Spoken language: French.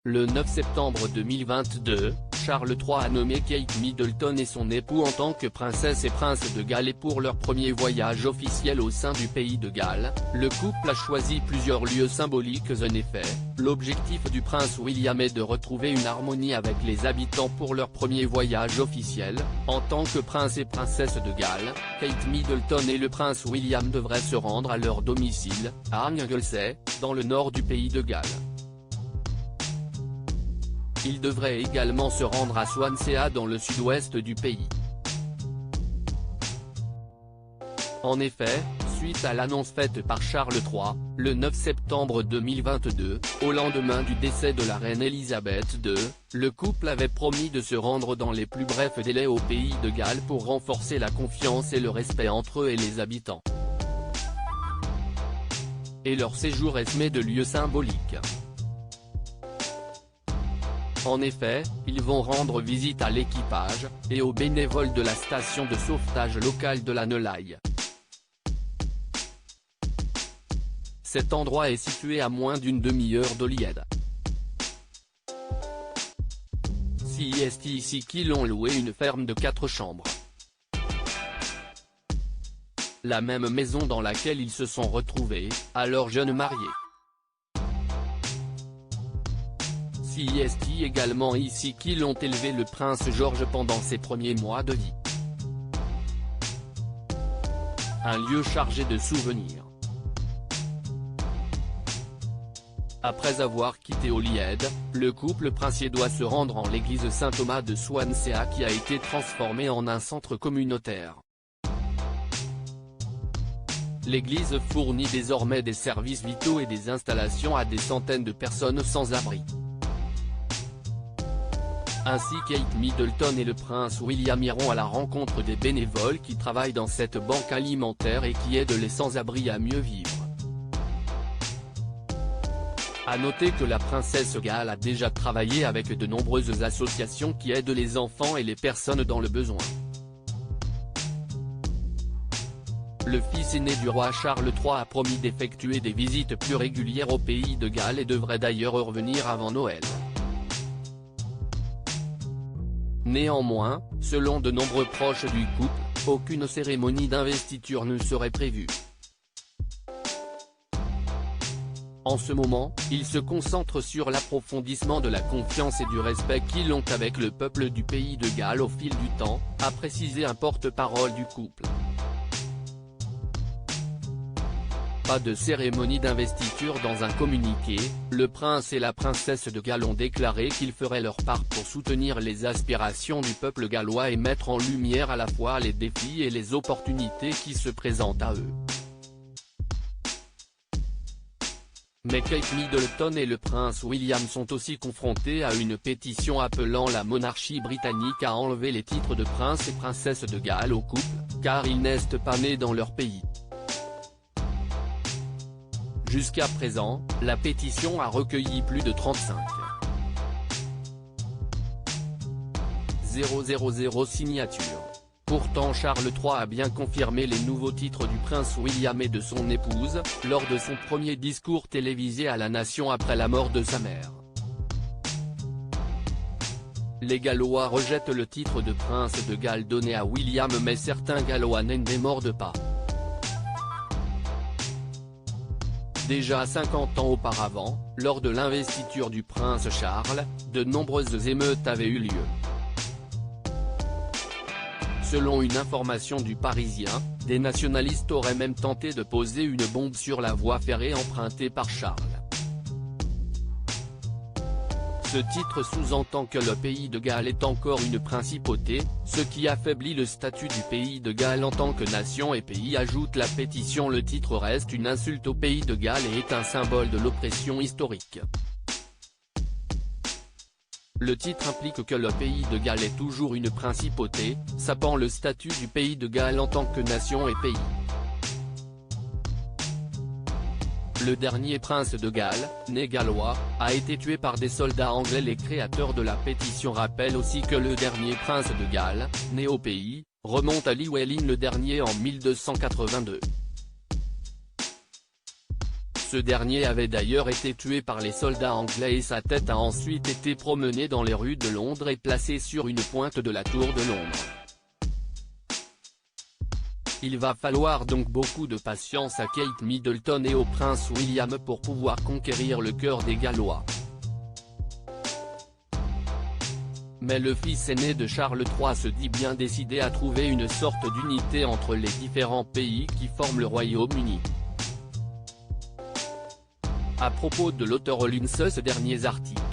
Le 9 septembre 2022, Charles III a nommé Kate Middleton et son époux en tant que princesse et prince de Galles et pour leur premier voyage officiel au sein du pays de Galles, le couple a choisi plusieurs lieux symboliques. En effet, l'objectif du prince William est de retrouver une harmonie avec les habitants pour leur premier voyage officiel. En tant que prince et princesse de Galles, Kate Middleton et le prince William devraient se rendre à leur domicile, à Anglesey, dans le nord du pays de Galles. Ils devraient également se rendre à Swansea dans le sud-ouest du pays. En effet, suite à l'annonce faite par Charles III, le 9 septembre 2022, au lendemain du décès de la reine Elisabeth II, le couple avait promis de se rendre dans les plus brefs délais au pays de Galles pour renforcer la confiance et le respect entre eux et les habitants. Et leur séjour est semé de lieux symboliques. En effet, ils vont rendre visite à l'équipage, et aux bénévoles de la station de sauvetage locale de la Nolaye. Cet endroit est situé à moins d'une demi-heure d'Holyhead. C'est ici qu'ils ont loué une ferme de 4 chambres. La même maison dans laquelle ils se sont retrouvés, alors jeunes mariés. C'est également ici qu'ils ont élevé le prince George pendant ses premiers mois de vie. Un lieu chargé de souvenirs. Après avoir quitté Holyhead, le couple princier doit se rendre en l'église Saint-Thomas de Swansea qui a été transformée en un centre communautaire. L'église fournit désormais des services vitaux et des installations à des centaines de personnes sans abri. Ainsi Kate Middleton et le prince William iront à la rencontre des bénévoles qui travaillent dans cette banque alimentaire et qui aident les sans-abri à mieux vivre. À noter que la princesse Galles a déjà travaillé avec de nombreuses associations qui aident les enfants et les personnes dans le besoin. Le fils aîné du roi Charles III a promis d'effectuer des visites plus régulières au pays de Galles et devrait d'ailleurs revenir avant Noël. Néanmoins, selon de nombreux proches du couple, aucune cérémonie d'investiture ne serait prévue. En ce moment, ils se concentrent sur l'approfondissement de la confiance et du respect qu'ils ont avec le peuple du pays de Galles au fil du temps, a précisé un porte-parole du couple. Pas de cérémonie d'investiture. Dans un communiqué, le prince et la princesse de Galles ont déclaré qu'ils feraient leur part pour soutenir les aspirations du peuple gallois et mettre en lumière à la fois les défis et les opportunités qui se présentent à eux. Mais Kate Middleton et le prince William sont aussi confrontés à une pétition appelant la monarchie britannique à enlever les titres de prince et princesse de Galles au couple, car ils n'est pas nés dans leur pays. Jusqu'à présent, la pétition a recueilli plus de 35,000 signatures. Pourtant Charles III a bien confirmé les nouveaux titres du prince William et de son épouse, lors de son premier discours télévisé à la nation après la mort de sa mère. Les Gallois rejettent le titre de prince de Galles donné à William, mais certains Gallois n'en démordent pas. Déjà 50 ans auparavant, lors de l'investiture du prince Charles, de nombreuses émeutes avaient eu lieu. Selon une information du Parisien, des nationalistes auraient même tenté de poser une bombe sur la voie ferrée empruntée par Charles. Ce titre sous-entend que le pays de Galles est encore une principauté, ce qui affaiblit le statut du pays de Galles en tant que nation et pays. Ajoute la pétition. Le titre reste une insulte au pays de Galles et est un symbole de l'oppression historique. Le titre implique que le pays de Galles est toujours une principauté, sapant le statut du pays de Galles en tant que nation et pays. Le dernier prince de Galles, né gallois, a été tué par des soldats anglais. Les créateurs de la pétition rappellent aussi que le dernier prince de Galles, né au pays, remonte à Llywelyn le dernier en 1282. Ce dernier avait d'ailleurs été tué par les soldats anglais et sa tête a ensuite été promenée dans les rues de Londres et placée sur une pointe de la tour de Londres. Il va falloir donc beaucoup de patience à Kate Middleton et au prince William pour pouvoir conquérir le cœur des Gallois. Mais le fils aîné de Charles III se dit bien décidé à trouver une sorte d'unité entre les différents pays qui forment le Royaume-Uni. À propos de l'auteur Rollins, ce dernier article.